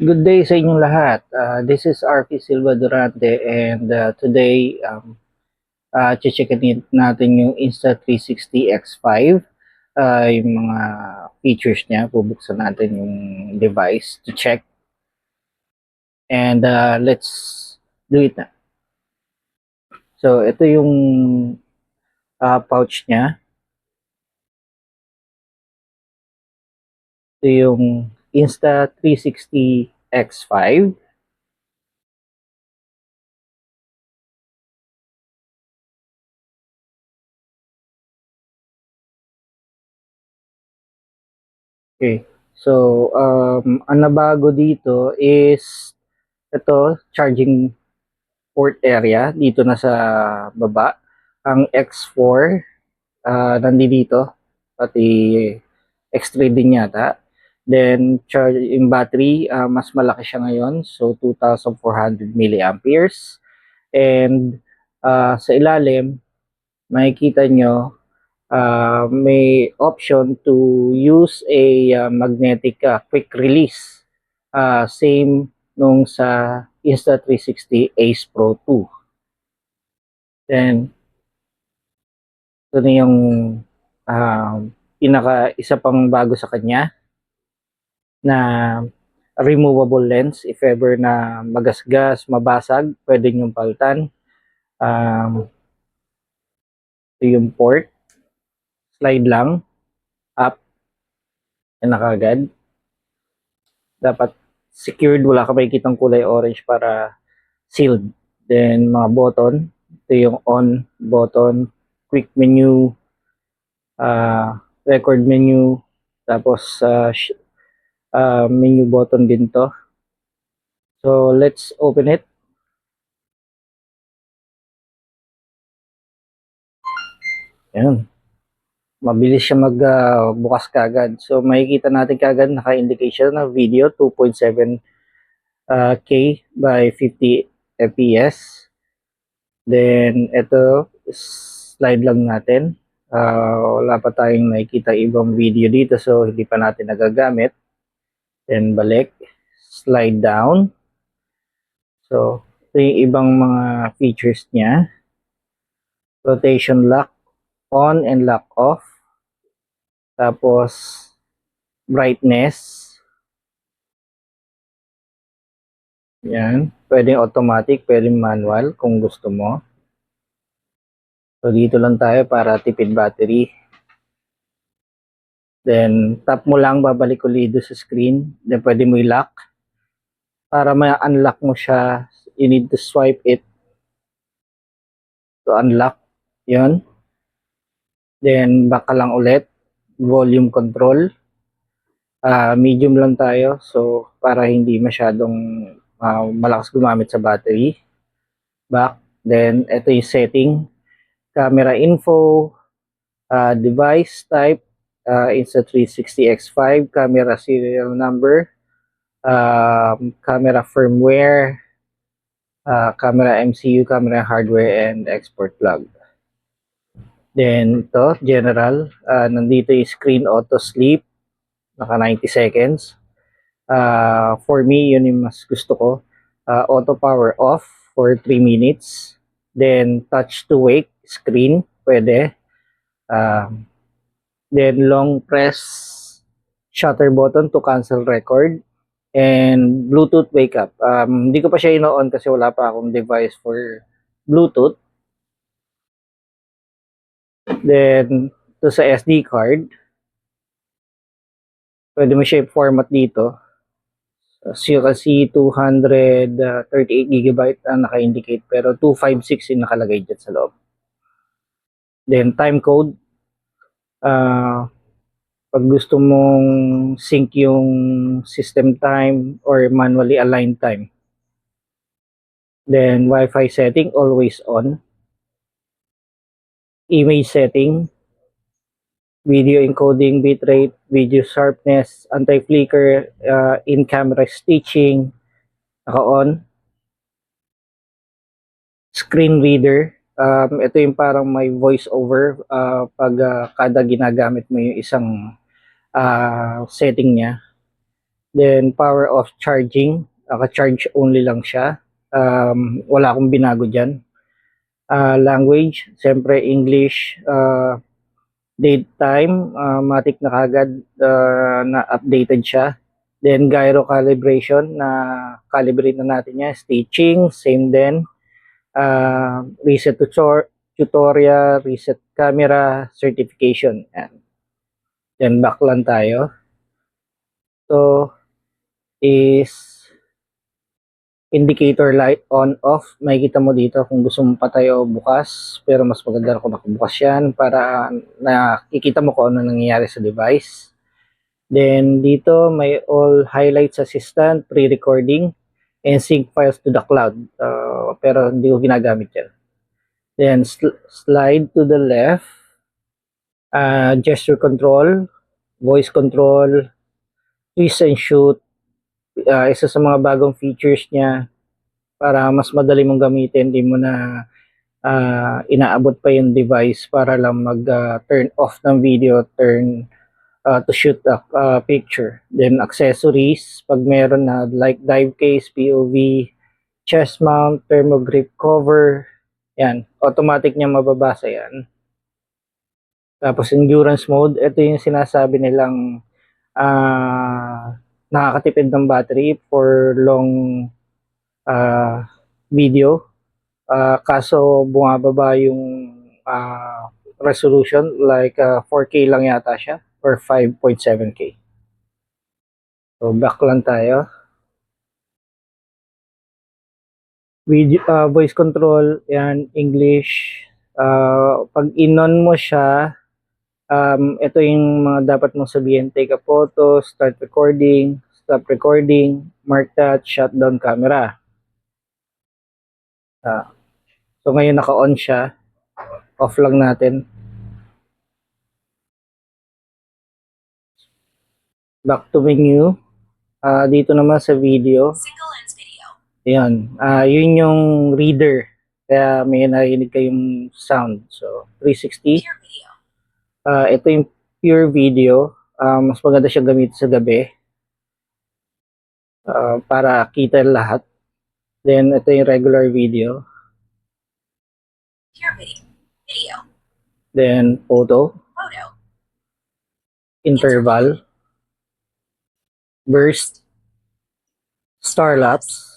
Good day sa inyong lahat. This is RP Silva Durante and today checkin natin yung Insta360 X5. Yung mga features niya, bubuksan natin yung device to check. And let's do it na. So ito yung pouch niya. Ito yung Insta360 X5. Okay. So, ang nabago dito is ito, charging port area dito na sa baba. Ang X4 nandito, pati X3 din yata. Then charge yung battery, mas malaki siya ngayon, so 2,400 milliamperes. And sa ilalim, makikita nyo may option to use a magnetic quick release. Same nung sa Insta360 Ace Pro 2. Then, ito na yung isa pang bago sa kanya na removable lens. If ever na magasgas, mabasag, pwede nyong palitan. Ito yung port. Slide lang. Up. Yan na kagad. Dapat secured. Wala ka makikitang kulay orange para sealed. Then, mga button. Ito yung on button. Quick menu. Record menu. Tapos, menu button din to. So, let's open it. Ayan. Mabilis siya magbukas kagad. So, makikita natin kagad naka-indicate siya na video 2.7 K by 50 FPS. Then, ito, slide lang natin. Wala pa tayong nakikita ibang video dito, so hindi pa natin nagagamit. Then, balik. Slide down. So, ito yung ibang mga features niya. Rotation lock on and lock off. Tapos, brightness. Yan. Pwedeng automatic, pwedeng manual kung gusto mo. So, dito lang tayo para tipid battery. Then, tap mo lang, babalik ulit sa screen. Then, pwede mo i-lock. Para ma-unlock mo siya, you need to swipe it to unlock. Yun. Then, back ka lang ulit. Volume control. Medium lang tayo. So, para hindi masyadong malakas gumamit sa battery. Back. Then, ito yung setting. Camera info. Device type. Insta360 X5. Camera serial number. Camera firmware. Camera MCU, camera hardware, and export plug. Then, ito, general. Nandito yung screen auto sleep. Naka 90 seconds. For me, yun yung mas gusto ko. Auto power off for 3 minutes. Then, touch to wake screen. Pwede. Then, long press shutter button to cancel record. And Bluetooth wake up. Hindi ko pa siya ino-on kasi wala pa akong device for Bluetooth. Then, to sa SD card, pwede mo siya i-format dito. As you can see, 238 GB ang naka-indicate, pero 256 yung nakalagay dyan sa loob. Then, time code. Pag gusto mong sync yung system time or manually aligned time. Then, Wi-Fi setting, always on. Image setting, video encoding, bitrate, video sharpness, anti-flicker, in-camera stitching, naka-on. Screen reader, ito yung parang may voice over pag kada ginagamit mo yung isang setting niya. Then power off charging, naka-charge only lang siya. Wala akong binago dyan. Language, siyempre English. Date time, matik na kagad na updated siya. Then gyro calibration, na calibrate na natin niya. Stitching, same din. Reset tutorial, reset camera, certification. Yan. Then back lang tayo. So, is indicator light on off. Makikita mo dito kung gusto mo patay o bukas, pero mas maganda kung nakabukas yan para nakikita mo kung ano nangyayari sa device. Then dito may all highlights assistant, pre-recording, and sync files to the cloud. Pero hindi ko ginagamit yan. Then slide to the left, gesture control, voice control, twist and shoot. Isa sa mga bagong features niya para mas madali mong gamitin, hindi mo na inaabot pa yung device para lang mag-turn off ng video, turn to shoot a picture. Then accessories, pag meron na like dive case, POV, chest mount, thermo grip cover, yan, automatic niya mababasa yan. Tapos endurance mode, ito yung sinasabi nilang nakakatipid ng battery for long video. Kaso bumababa yung resolution, like 4K lang yata siya or 5.7K. So back lang tayo. Video, voice control, yan, English. Pag in-on mo siya, ito yung mga dapat mong sabihin: take a photo, start recording, stop recording, mark that, shutdown camera. So ngayon naka-on siya, off lang natin. Back to menu. Dito naman sa video. Single lens video. Ayan, yun yung reader. Kaya may narinig kayong sound. So 360. Pure video. Ito yung pure video. Mas maganda siya gamitin sa gabi. Para kita lahat. Then ito yung regular video. Pure video. Video. Then photo. Photo. Interval. Burst. Star lapse.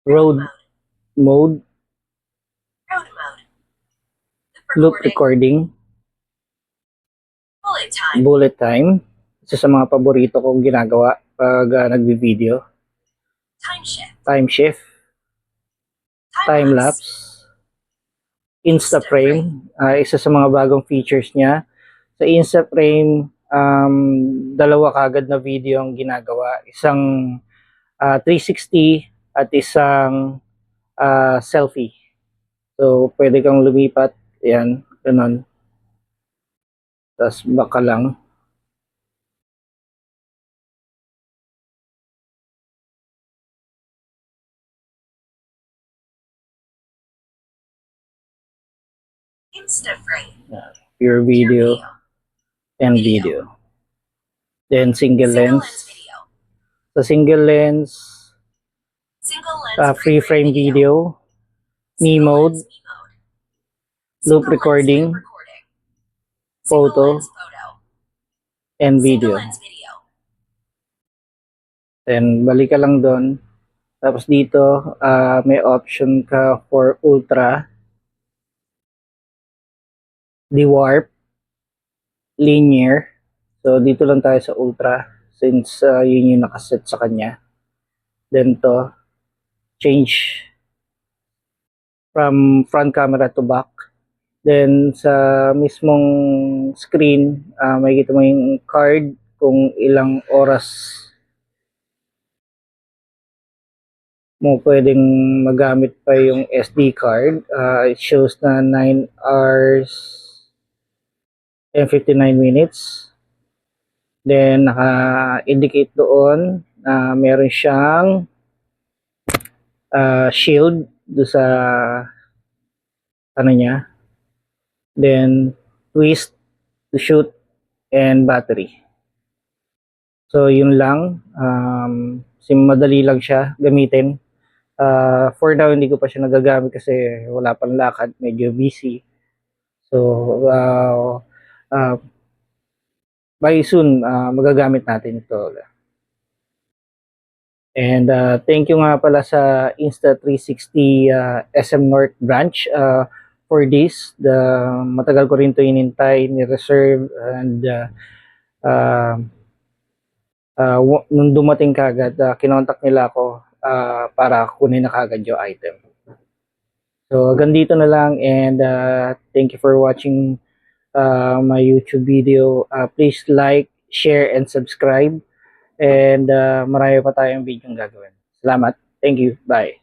Road mode. Road mode. Loop recording. Bullet time. Isa sa mga paborito kong ginagawa pag nagbi-video. Time shift. Time lapse. Insta frame. Isa sa mga bagong features niya. Sa Insta frame, dalawa kagad na video ang ginagawa. Isang 360 at isang selfie. So pwede kang lumipat. Yan, ganun. Tapos baka lang. Instaframe. Pure video and video. Then single lens. Sa single lens, free frame video, me mode, loop recording, photo, and video. Then balik ka lang doon. Tapos dito may option ka for ultra, dewarp, linear. So dito lang tayo sa ultra since yun yung nakaset sa kanya. Then to change from front camera to back. Then sa mismong screen, makikita mo yung card kung ilang oras mo pwedeng magamit pa yung SD card. It shows na 9 hours and 59 minutes. Then naka-indicate doon na meron siyang shield do sa ano niya. Then twist to shoot and battery. So yun lang, madali lang siya gamitin. For now, hindi ko pa siya nagagamit kasi wala pang lakad, medyo busy. So, by soon, magagamit natin ito. And thank you nga pala sa Insta360 SM North branch for this. Matagal ko rin ito inintay, ni-reserve, and nung dumating kagad, kinontak nila ako para kunin na kagad yung item. So, hanggang dito na lang, and thank you for watching my YouTube video. Please like, share, and subscribe. And marami pa tayong video gagawin. Salamat. Thank you. Bye.